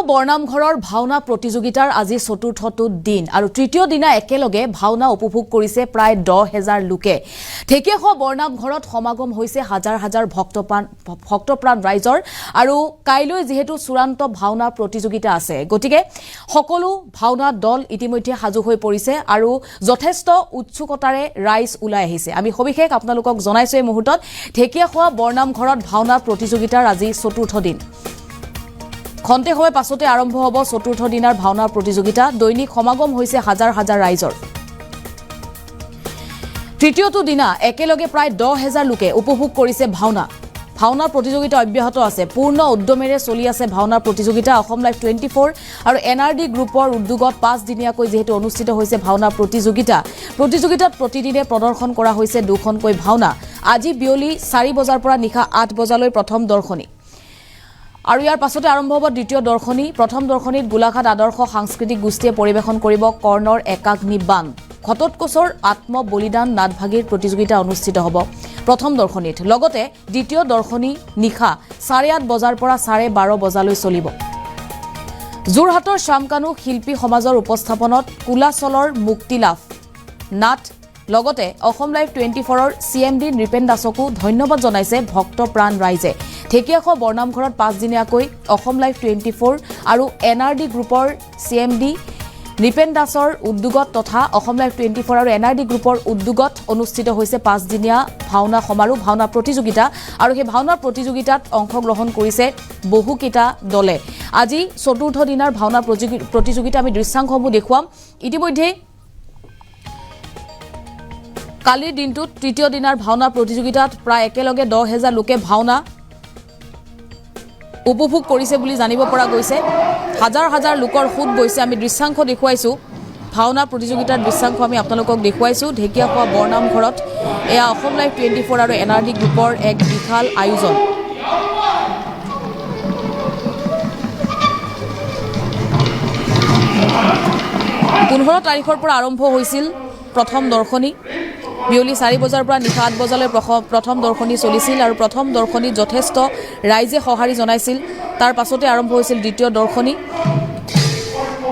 বৰনামঘৰৰ ভাওনা প্ৰতিযোগিতাৰ আজি চতুৰ্থটো দিন আৰু তৃতীয় দিনা একেলগে ভাওনা উপভোগ কৰিছে প্ৰায় 10,000 লোকে। ঢেকীয়াখোৱা বৰনামঘৰত সমাগম হৈছে হাজাৰ হাজাৰ ভক্তপ্ৰাণ ৰাইজৰ আৰু কাইলৈ যেহেতু চূড়ান্ত ভাওনা প্ৰতিযোগিতা আছে গতিকে সকলো ভাওনা দল ইতিমধ্যে সাজু হৈ পৰিছে আৰু যথেষ্ট উৎসুকতাৰে ৰাইজ ওলাই আহিছে। আমি সবিশেষ আপোনালোকক জনাইছো এই মুহূৰ্তত ঢেকীয়াখোৱা বৰনামঘৰত ভাওনা প্ৰতিযোগিতাৰ আজি চতুৰ্থ দিন। খন্তে সময় পাছতে আৰম্ভ হ'ব চতুৰ্থ দিনাৰ ভাওনা প্ৰতিযোগিতা। দৈনিক সমাগম হৈছে হাজাৰ হাজাৰ ৰাইজৰ। তৃতীয়টো দিনা একেলগে প্ৰায় 10,000 লোকে উপভোগ কৰিছে ভাওনা প্ৰতিযোগিতা অব্যাহত আছে। পূৰ্ণ উদ্যমেৰে চলি আছে ভাওনা প্ৰতিযোগিতা। অসম লাইভ 24 আৰু NRD গ্ৰুপৰ উদ্যোগত 5 দিনীয়াকৈ যেহেতু অনুষ্ঠিত হৈছে ভাওনা প্ৰতিযোগিতাত প্ৰতিদিনে প্ৰদৰ্শন কৰা হৈছে দুখনকৈ ভাওনা। আজি বিয়লি 4 বজাৰ পৰা নিশা 8 বজালৈ প্ৰথম দৰ্শনী আৰু ইয়াৰ পাছতে আৰম্ভ হ'ব দ্বিতীয় দৰ্শনী। প্ৰথম দৰ্শনীত গোলাঘাট আদৰ্শ সাংস্কৃতিক গোষ্ঠীয়ে পৰিৱেশন কৰিব কৰ্ণৰ একাগ্নি বাণ। ঘটোৎকচৰ আত্ম বলিদান নাটভাগীৰ প্ৰতিযোগিতা অনুষ্ঠিত হ'ব প্ৰথম দৰ্শনীত। লগতে দ্বিতীয় দৰ্শনী নিশা 8:30 বজাৰ পৰা 12:30 বজালৈ চলিব। যোৰহাটৰ শ্যামকানু শিল্পী সমাজৰ উপস্থাপনত কুলাচলৰ মুক্তিলাভ নাট লগতে অসম লাইভ 24ৰ CMD নৃপেন দাসকো ধন্যবাদ জনাইছে ভক্তপ্ৰাণ ৰাইজে। ঢেকীয়াখোৱা বৰনামঘৰত 5 দিনীয়াকৈ অসম লাইভ 24 আৰু NRD গ্ৰুপৰ CMD নৃপেন দাসৰ উদ্যোগত তথা অসম লাইভ 24 আৰু NRD গ্ৰুপৰ উদ্যোগত অনুষ্ঠিত হৈছে 5 দিনীয়া ভাওনা সমাৰোহ ভাওনা প্ৰতিযোগিতা আৰু সেই ভাওনা প্ৰতিযোগিতাত অংশগ্ৰহণ কৰিছে বহুকেইটা দলে। আজি চতুৰ্থ দিনাৰ ভাওনা প্ৰতিযোগিতা আমি দৃশ্যাংশসমূহ দেখুৱাম। ইতিমধ্যে কালিৰ দিনটোত তৃতীয় দিনাৰ ভাওনা প্ৰতিযোগিতাত প্ৰায় একেলগে 10,000 লোকে ভাওনা উপভোগ কৰিছে বুলি জানিব পৰা গৈছে। হাজাৰ হাজাৰ লোকৰ সোঁত বৈছে। আমি দৃশ্যাংশ দেখুৱাইছোঁ ভাওনা প্ৰতিযোগিতাৰ দৃশ্যাংশ আমি আপোনালোকক দেখুৱাইছোঁ। ঢেকীয়াখোৱা বৰনামঘৰত এয়া অসম লাইভ 24 আৰু NRD গ্ৰুপৰ এক বিশাল আয়োজন। পোন্ধৰ তাৰিখৰ পৰা আৰম্ভ হৈছিল প্ৰথম দৰ্শনী। বিয়লি 4 বজাৰ পৰা নিশা 8 বজালৈ প্ৰথম দৰ্শনী চলিছিল আৰু প্ৰথম দৰ্শনীত যথেষ্ট ৰাইজে সঁহাৰি জনাইছিল। তাৰ পাছতে আৰম্ভ হৈছিল দ্বিতীয় দৰ্শনী।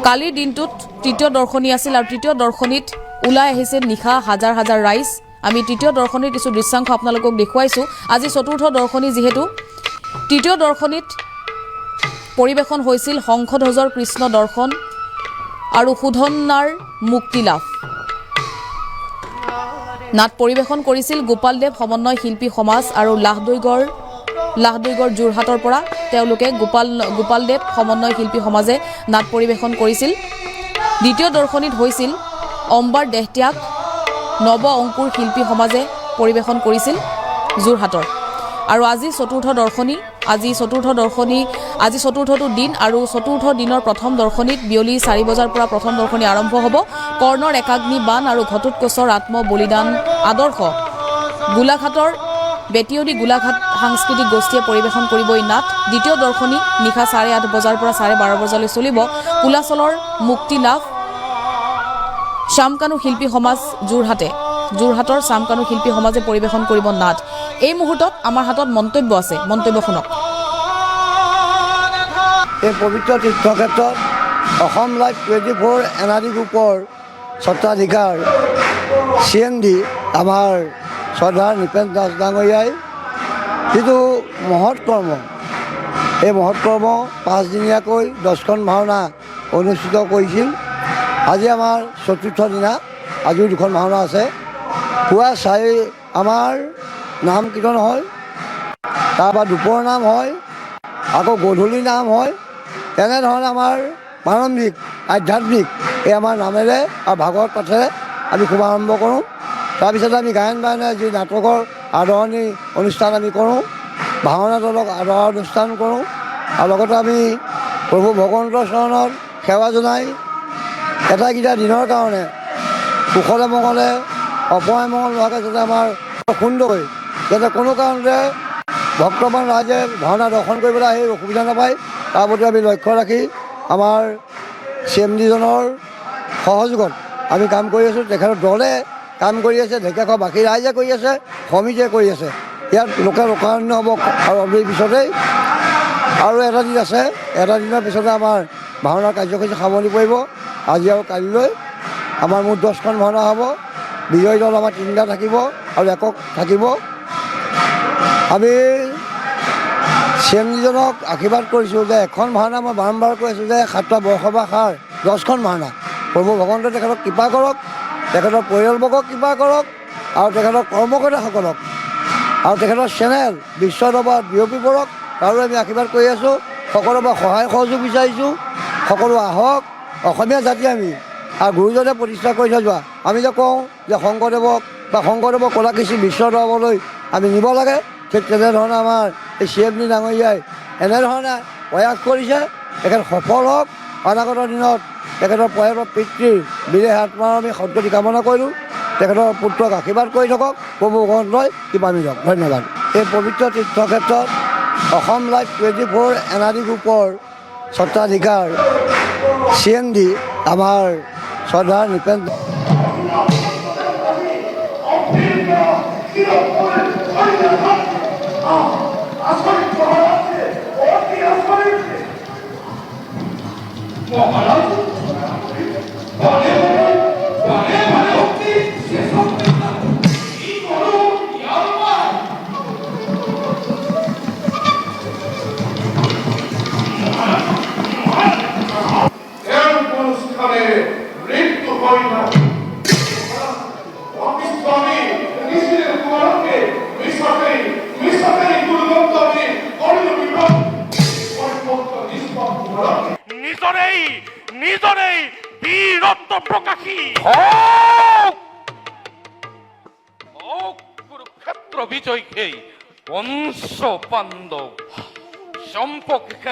কালিৰ দিনটোত তৃতীয় দৰ্শনী আছিল আৰু তৃতীয় দৰ্শনীত ওলাই আহিছিল নিশা হাজাৰ হাজাৰ ৰাইজ। আমি তৃতীয় দৰ্শনীৰ কিছু দৃশ্যাংশ আপোনালোকক দেখুৱাইছোঁ। আজি চতুৰ্থ দৰ্শনী যিহেতু তৃতীয় দৰ্শনীত পৰিৱেশন হৈছিল শংখধ্বজৰ কৃষ্ণ দৰ্শন আৰু সুধন্যাৰ মুক্তিলাভ নাট পৰিৱেশন কৰিছিল গোপালদেৱ সমন্বয় শিল্পী সমাজ আৰু লাহদৈগড় যোৰহাটৰ পৰা তেওঁলোকে গোপালদেৱ সমন্বয় শিল্পী সমাজে নাট পৰিৱেশন কৰিছিল। দ্বিতীয় দৰ্শনীত হৈছিল অম্বাৰ দেহত্যাগ নৱ অংকুৰ শিল্পী সমাজে পৰিৱেশন কৰিছিল যোৰহাটৰ। আৰু আজি চতুৰ্থটো দিন আৰু চতুৰ্থ দিনৰ প্ৰথম দৰ্শনীত বিয়লি 4 বজাৰ পৰা প্ৰথম দৰ্শনী আৰম্ভ হ'ব। কৰ্ণৰ একাগ্নি বাণ আৰু ঘটোৎকচৰ আত্ম বলিদান আদৰ্শ গোলাঘাটৰ বেটিয়নি গোলাঘাট সাংস্কৃতিক গোষ্ঠীয়ে পৰিৱেশন কৰিব এই নাট। দ্বিতীয় দৰ্শনী নিশা 8:30 বজাৰ পৰা 12:30 বজালৈ চলিব। কুলাচলৰ মুক্তিলাভ শ্যামকানু শিল্পী সমাজ যোৰহাটৰ শ্যামকানু শিল্পী সমাজে পৰিৱেশন কৰিব নাট। এই মুহূৰ্তত আমাৰ হাতত মন্তব্য আছে, মন্তব্য শুনক। এই পবিত্ৰ তীৰ্থক্ষেত্ৰত অসম লাইভ 24 NRD গ্ৰুপৰ স্বত্বাধিকাৰ CMD আমাৰ শ্ৰদ্ধাৰ নৃপেন দাস ডাঙৰীয়াই যিটো মহৎ কৰ্ম, এই মহৎ কৰ্ম 5 দিনীয়াকৈ 10খন ভাওনা অনুষ্ঠিত কৰিছিল। আজি আমাৰ চতুৰ্থ দিনা, আজিও 2খন ভাওনা আছে। পুৱা 4 আমাৰ নাম কীৰ্তন হয়, তাৰপৰা দুপৰ নাম হয়, আকৌ গধূলি নাম হয়। তেনেধৰণে আমাৰ প্ৰাৰম্ভিক আধ্যাত্মিক এই আমাৰ নামেৰে আৰু ভাগৱত পাঠেৰে আমি শুভাৰম্ভ কৰোঁ। তাৰপিছত আমি গায়ন বায়নেৰে যি নাটকৰ আদৰণি অনুষ্ঠান আমি কৰোঁ, ভাওনা দলক আদৰ অনুষ্ঠান কৰোঁ আৰু লগতে আমি প্ৰভু ভগৱন্তৰ চৰণত সেৱা জনাই এটাকেইটা দিনৰ কাৰণে কুশলে মংগলে অপয় মংগল নোহোৱাকৈ যাতে আমাৰ সুন্দৰকৈ যাতে কোনো কাৰণতে ভক্তপ্ৰাণ ৰাইজে ভাওনা দৰ্শন কৰিবলৈ আহি অসুবিধা নাপায় তাৰ প্ৰতি আমি লক্ষ্য ৰাখি আমাৰ CMDজনৰ সহযোগত আমি কাম কৰি আছোঁ। তেখেতৰ দলে কাম কৰি আছে, ঢেকীয়াখোৱা বাকী ৰাইজে কৰি আছে, সমিতিয়ে কৰি আছে। ইয়াত লোকাৰণ্য হ'ব আৰু অধিক পিছতেই আৰু এটা দিন আছে, এটা দিনৰ পিছতে আমাৰ ভাওনাৰ কাৰ্যসূচী সামৰণি পৰিব। আজি আৰু কাইলৈ আমাৰ মুঠ 10খন ভাওনা হ'ব। বিজয়ী দল আমাৰ 3টা থাকিব আৰু একক থাকিব। আমি চিএমডিজনক আশীৰ্বাদ কৰিছোঁ যে এখন ভাওনা, মই বাৰম্বাৰ কৈ আছোঁ যে 7টা বৰসভা সাৰ 10খন ভাওনা, প্ৰভু ভগৱন্তই তেখেতক কৃপা কৰক, তেখেতৰ পৰিয়ালবৰ্গক কৃপা কৰক আৰু তেখেতৰ কৰ্মকৰ্তাসকলক আৰু তেখেতৰ চেনেল বিশ্ব দৰবাৰত বিয়পি পৰক। আৰু আমি আশীৰ্বাদ কৰি আছোঁ। সকলোৰে পৰা সহায় সহযোগ বিচাৰিছোঁ। সকলো আহক, অসমীয়া জাতি আমি আৰু গুৰুজনে প্ৰতিষ্ঠা কৰি থৈ যোৱা, আমি যে কওঁ যে শংকৰদেৱক বা শংকৰদেৱৰ কলাকৃষি বিশ্ব দৰবাৰলৈ আমি নিব লাগে, ঠিক তেনেধৰণে আমাৰ এই চিএমডি ডাঙৰীয়াই এনেধৰণে প্ৰয়াস কৰিছে। তেখেত সফল হওক। অনাগত দিনত তেখেতৰ প্ৰয়াত পিতৃৰ বিদেহ আত্মাৰ আমি সদ্গতি কামনা কৰিলোঁ। তেখেতৰ পুত্ৰক আশীৰ্বাদ কৰি থাকক, প্ৰভু ভগৱন্তই কৃপা দিয়ক। ধন্যবাদ। এই পবিত্ৰ তীৰ্থক্ষেত্ৰত অসম লাইভ 24 এনআৰডি গ্ৰুপৰ স্বত্বাধিকাৰ চিএমডি আমাৰ শ্ৰদ্ধাৰ নিপেন মৃত্যু হয় না। পাকিস্তানি নিজের কুমারকে মিশাতে দুর্গন্ধ আমি অন্য বিপদ নিজরেই বীরত্ব প্রকাশী কুরুক্ষেত্র বিজয়কে বংশ পাণ্ডব সম্পর্কে